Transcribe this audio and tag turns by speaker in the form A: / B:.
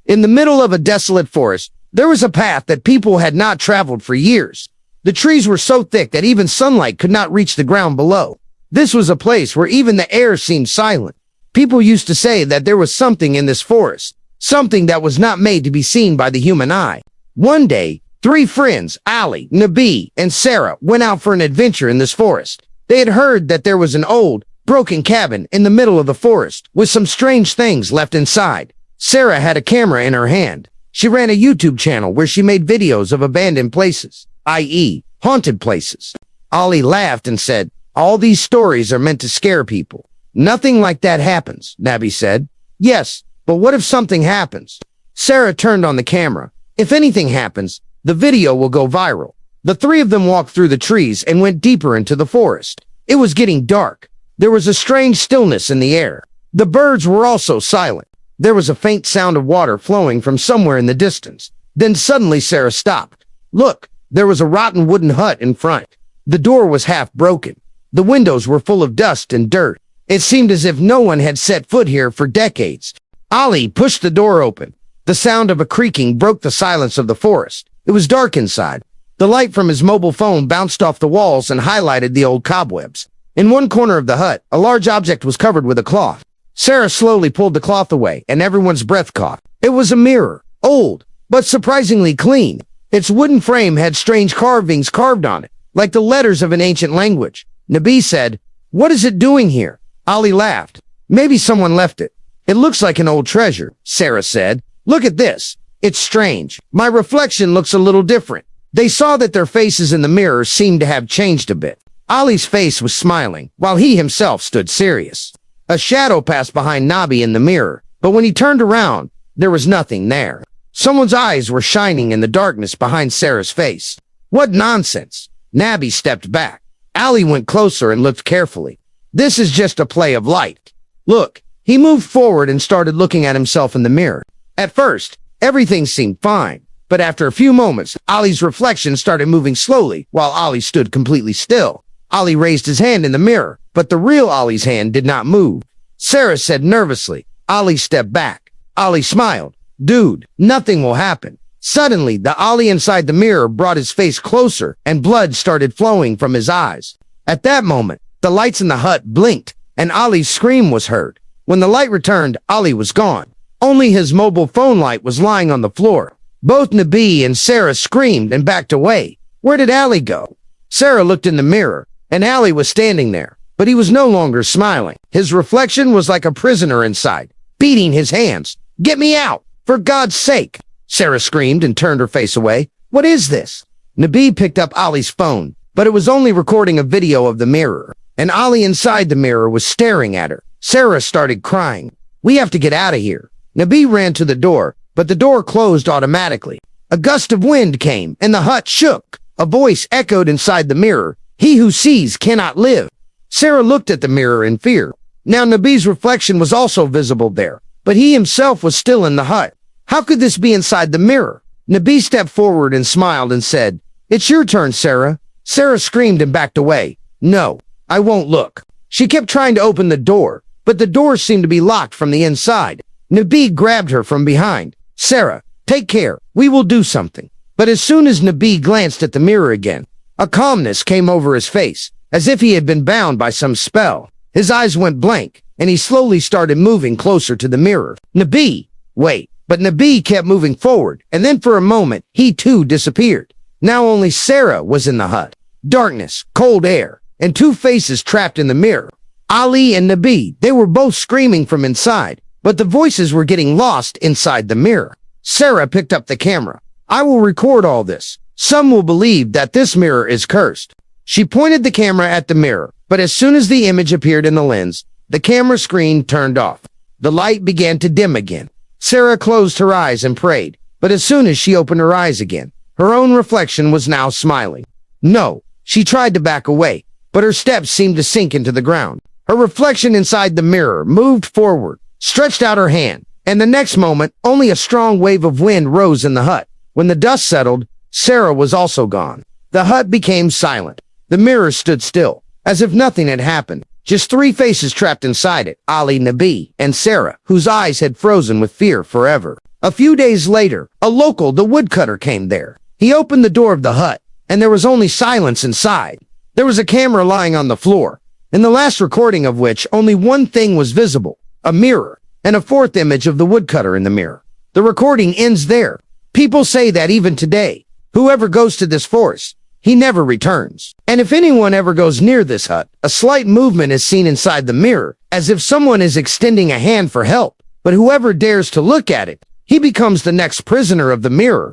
A: In the middle of a desolate forest, there was a path that people had not traveled for years. The trees were so thick that even sunlight could not reach the ground below. This was a place where even the air seemed silent. People used to say that there was something in this forest, something that was not made to be seen by the human eye. One day, three friends, Ali, Nabi, and Sarah, went out for an adventure in this forest. They had heard that there was an old, broken cabin in the middle of the forest with some strange things left inside. Sarah had a camera in her hand. She ran a YouTube channel where she made videos of abandoned places, i.e., haunted places. Ali laughed and said, "All these stories are meant to scare people." "Nothing like that happens," Nabi said. "Yes, but what if something happens?" Sarah turned on the camera. "If anything happens, the video will go viral." The three of them walked through the trees and went deeper into the forest. It was getting dark. There was a strange stillness in the air. The birds were also silent. There was a faint sound of water flowing from somewhere in the distance. Then suddenly Sarah stopped. "Look, there was a rotten wooden hut in front. The door was half broken. The windows were full of dust and dirt. It seemed as if no one had set foot here for decades." Ali pushed the door open. The sound of a creaking broke the silence of the forest. It was dark inside. The light from his mobile phone bounced off the walls and highlighted the old cobwebs. In one corner of the hut, a large object was covered with a cloth. Sarah slowly pulled the cloth away, and everyone's breath caught. It was a mirror, old, but surprisingly clean. Its wooden frame had strange carvings carved on it, like the letters of an ancient language. Nabi said, "What is it doing here?" Ali laughed. "Maybe someone left it." "It looks like an old treasure," Sarah said. "Look at this. It's strange. My reflection looks a little different." They saw that their faces in the mirror seemed to have changed a bit. Ali's face was smiling, while he himself stood serious. A shadow passed behind Nabi in the mirror, but when he turned around, there was nothing there. Someone's eyes were shining in the darkness behind Sarah's face. "What nonsense!" Nabi stepped back. Ali went closer and looked carefully. "This is just a play of light. Look." He moved forward and started looking at himself in the mirror. At first, everything seemed fine, but after a few moments, Ali's reflection started moving slowly while Ali stood completely still. Ali raised his hand in the mirror, but the real Ali's hand did not move. Sarah said nervously. Ali stepped back. Ali smiled. "Dude, nothing will happen." Suddenly, the Ali inside the mirror brought his face closer and blood started flowing from his eyes. At that moment, the lights in the hut blinked and Ali's scream was heard. When the light returned, Ali was gone. Only his mobile phone light was lying on the floor. Both Nabi and Sarah screamed and backed away. Where did Ali go? Sarah looked in the mirror, and Ali was standing there, but he was no longer smiling. His reflection was like a prisoner inside, beating his hands. "Get me out! For God's sake!" Sarah screamed and turned her face away. "What is this?" Nabi picked up Ali's phone, but it was only recording a video of the mirror, and Ali inside the mirror was staring at her. Sarah started crying. "We have to get out of here." Nabi ran to the door, but the door closed automatically. A gust of wind came, and the hut shook. A voice echoed inside the mirror. "He who sees cannot live." Sarah looked at the mirror in fear. Now Nabi's reflection was also visible there, but he himself was still in the hut. How could this be inside the mirror? Nabi stepped forward and smiled and said, "It's your turn, Sarah." Sarah screamed and backed away. "No, I won't look." She kept trying to open the door, but the door seemed to be locked from the inside. Nabi grabbed her from behind. "Sarah, take care. We will do something." But as soon as Nabi glanced at the mirror again, a calmness came over his face, as if he had been bound by some spell. His eyes went blank, and he slowly started moving closer to the mirror. "Nabi, wait." But Nabi kept moving forward, and then for a moment, he too disappeared. Now only Sarah was in the hut. Darkness, cold air, and two faces trapped in the mirror. Ali and Nabi, they were both screaming from inside, but the voices were getting lost inside the mirror. Sarah picked up the camera. "I will record all this. Some will believe that this mirror is cursed." She pointed the camera at the mirror, but as soon as the image appeared in the lens, the camera screen turned off. The light began to dim again. Sarah closed her eyes and prayed, but as soon as she opened her eyes again, her own reflection was now smiling. No, she tried to back away, but her steps seemed to sink into the ground. Her reflection inside the mirror moved forward, stretched out her hand, and the next moment, only a strong wave of wind rose in the hut. When the dust settled, Sarah was also gone. The hut became silent. The mirror stood still, as if nothing had happened. Just three faces trapped inside it, Ali, Nabi, and Sarah, whose eyes had frozen with fear forever. A few days later, a local, the woodcutter, came there. He opened the door of the hut, and there was only silence inside. There was a camera lying on the floor, in the last recording of which only one thing was visible, a mirror, and a fourth image of the woodcutter in the mirror. The recording ends there. People say that even today, whoever goes to this forest, he never returns. And if anyone ever goes near this hut, a slight movement is seen inside the mirror, as if someone is extending a hand for help. But whoever dares to look at it, he becomes the next prisoner of the mirror.